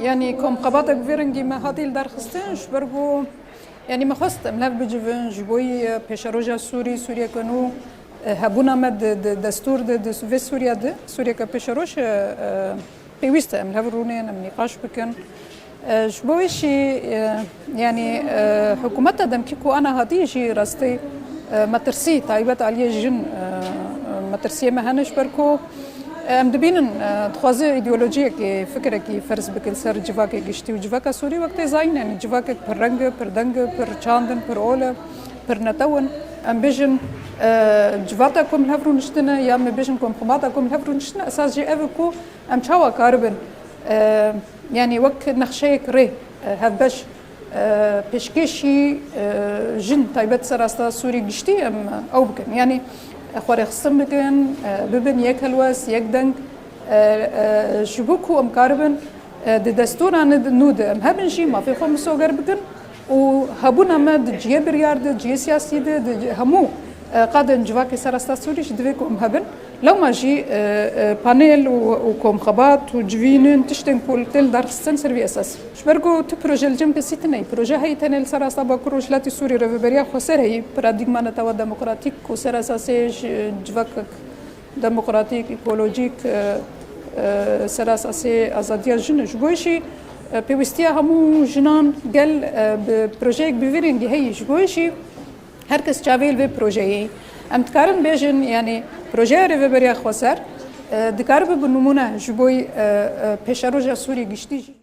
يعني كم قبضة كبيرنجي ما هذه الدرخستنش برجو يعني ما خست ملاف بجفن جبوي بيشاروجا سوريا كانوا هبونا مد دستور في سوريا كبيشاروش بيوست ملاف رونين نقاش بكن جبوي شي يعني حكومتها دمكيكو أنا هذه شي راستي ما ترسي تعيبت عليه جن ما ترسي ما هنش بركو ام دبینن تخوازه ایدئولوژی که فکر کی فرض بکن سر جواک گشتی و جواک سوری وقت زاین یعنی جواک پر رنگ پر دنگ پر چاندن پر اول پر نتون ام بیشن جواتا کم هفرونشتنه یا ام بیشن کم خماتا کم هفرونشتنه اساس جی اوکو ام چاوا کاربن یعنی وقت نخشه کره هفبش پیشکشی جن تایبت سر استا سوری گشتی ام او بکن یعنی خواري خصم بكن ببن يك هلوس يك دنك شبوكو مقاربن دستور عن نود هبن شي ما في خم سوغر بكن وهبونا ما دجيه بريار دجيه سياسي همو قادن جواكي سراستا سوريش دويكو هبن لو ما جي بانيل وكم خبات وجوينن تشتن كل تل درسن سيرفي اساس شبركو تبروجي الجنب سيتني بروجي هي تنل سراستا باكروش لاتي سوري ريفيريا خسر هي براديغما نتاوا ديمقراطيك وسر اساسي جواك ديمقراطيك ايكولوجيك سراس اساسي ازاديا جن جويشي بيوستيا همو جنان قال بروجيك بيفيرين هي جويشي هركس جاويل في بروجي ام تكارن بيجن يعني بروجي ريفيريا خسر دكارب بنمونه جبوي بيشاروجا سوري گشتي